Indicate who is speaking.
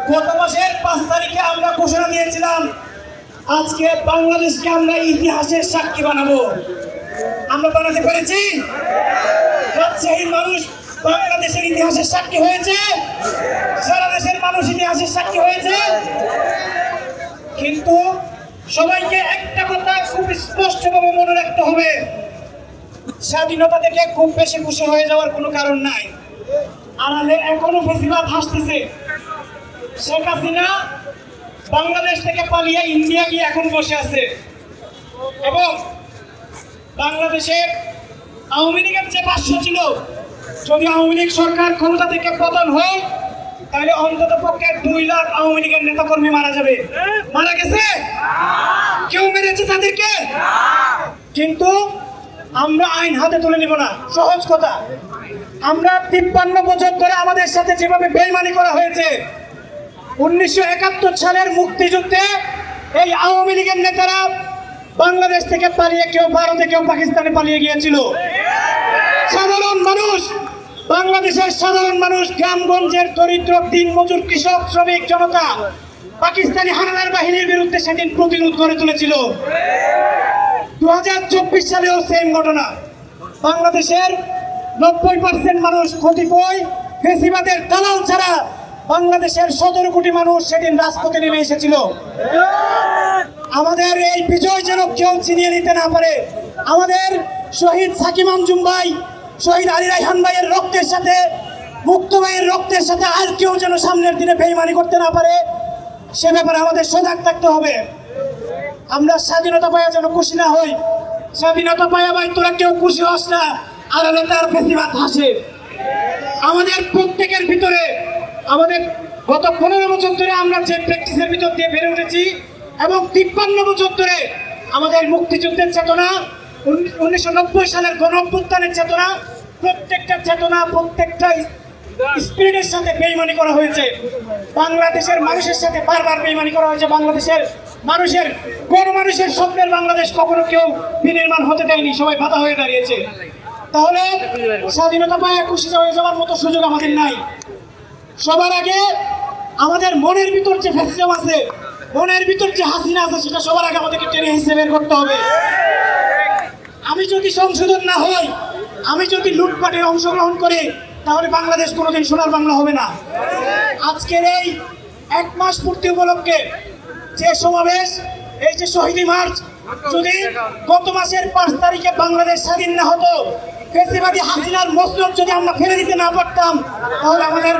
Speaker 1: গত মাসের 5 তারিখে আমরা ঘোষণা দিয়েছিলাম আজকে বাংলাদেশকে আমরা ইতিহাসের সাক্ষী বানাবো। আমরা বানাতে পেরেছি? রাজশাহীর মানুষ বাংলাদেশের ইতিহাসের সাক্ষী হয়েছে, সারা দেশের মানুষ ইতিহাসের সাক্ষী হয়েছে। কিন্তু সবাইকে একটা কথা খুব স্পষ্টভাবে মনে রাখতে হবে, স্বাধীনতা থেকে খুব বেশি খুশি হয়ে যাওয়ার কোনো কারণ নাই। আড়ালে এখনো ফেসিবাদ হাসতেছে। শেখ হাসিনা বাংলাদেশ থেকে পালিয়ে ইন্ডিয়া গিয়ে এখন বসে আছে এবং বাংলাদেশে আওয়ামী লীগের যে 500 ছিল, যদি আওয়ামী লীগ সরকার ক্ষমতা থেকে পতন হয় তাহলে অন্তত পক্ষে 2 লাখ আওয়ামী লীগের নেতাকর্মী মারা যাবে। মারা গেছে? কেউ মেরেছে তাদেরকে? কিন্তু আমরা আইন হাতে তুলে নিব না। সহজ কথা, আমরা 53 বছর ধরে আমাদের সাথে যেভাবে বেইমানি করা হয়েছে, 1971 সালের মুক্তিযুদ্ধে এই আওয়ামী লীগের নেতারা বাংলাদেশ থেকে পালিয়ে কেউ ভারতে কেউ পাকিস্তানে পালিয়ে গিয়েছিল। সাধারণ মানুষ, বাংলাদেশের সাধারণ মানুষ, গ্রামগঞ্জের দরিদ্র দিনমজুর কৃষক শ্রমিক জনতা পাকিস্তানি হানাদার বাহিনীর বিরুদ্ধে সেদিন প্রতিরোধ গড়ে তুলেছিল। 2024 সালেও সেম ঘটনা। বাংলাদেশের 90% মানুষ কতিপয় ফেসিবাদের দালাল ছাড়া বাংলাদেশের 17 কোটি মানুষ সেদিন রাজপথে নেমে এসেছিল। আমাদের এই বিজয় যেন কেউ ছিনিয়ে নিতে না পারে। আমাদের শহীদ সাকিব আঞ্জুম ভাই, শহীদ আলী রায়হান ভাইয়ের রক্তের সাথে, মুক্ত ভাইয়ের রক্তের সাথে আর কেউ যেন সামনের দিনে বেইমানি করতে না পারে, সে ব্যাপারে আমাদের সজাগ থাকতে হবে। আমরা স্বাধীনতা পাইয়া যেন খুশি না হই। স্বাধীনতা পাইয়া ভাই তোরা কেউ খুশি হস না, আড়ালে তার ফেসিবাদ হাসে। আমাদের প্রত্যেকের ভিতরে, আমাদের গত 15 বছর ধরে আমরা যে প্র্যাকটিসের ভিতর দিয়ে বেড়ে উঠেছি এবং 53 বছর ধরে আমাদের মুক্তিযুদ্ধের চেতনা, 1990 সালের গণঅভ্যুত্থানের চেতনা, প্রত্যেকটা চেতনা, প্রত্যেকটা স্পিরিটের সাথে বেইমানি করা হয়েছে। বাংলাদেশের মানুষের সাথে বারবার বেইমানি করা হয়েছে। বাংলাদেশের মানুষের, গণমানুষের স্বপ্নের বাংলাদেশ কখনো কেউ বিনির্মাণ হতে দেয়নি, সবাই বাধা হয়ে দাঁড়িয়েছে। তাহলে স্বাধীনতা পায় খুশি হয়ে যাওয়ার মতো সুযোগ আমাদের নাই। সবার আগে আমাদের মনের ভিতর যে ফ্যাসিজম আছে, মনের ভিতর যে হাসিনা আছে, সেটা সবার আগে আমাদেরকে টেনে হিসেবে বের করতে হবে। আমি যদি সংশোধন না হই, আমি যদি লুটপাটে অংশগ্রহণ করি, তাহলে বাংলাদেশ কোনোদিন সোনার বাংলা হবে না। আজকের এই 1 মাস পূর্তি উপলক্ষে যে সমাবেশ, এই যে শহীদ মার্চ, যদি গত মাসের 5 তারিখে বাংলাদেশ স্বাধীন না হতো, ফেসিবাদী হাসিনার মসনদ যদি আমরা ফেলে দিতে না পারতাম, তাহলে আমাদের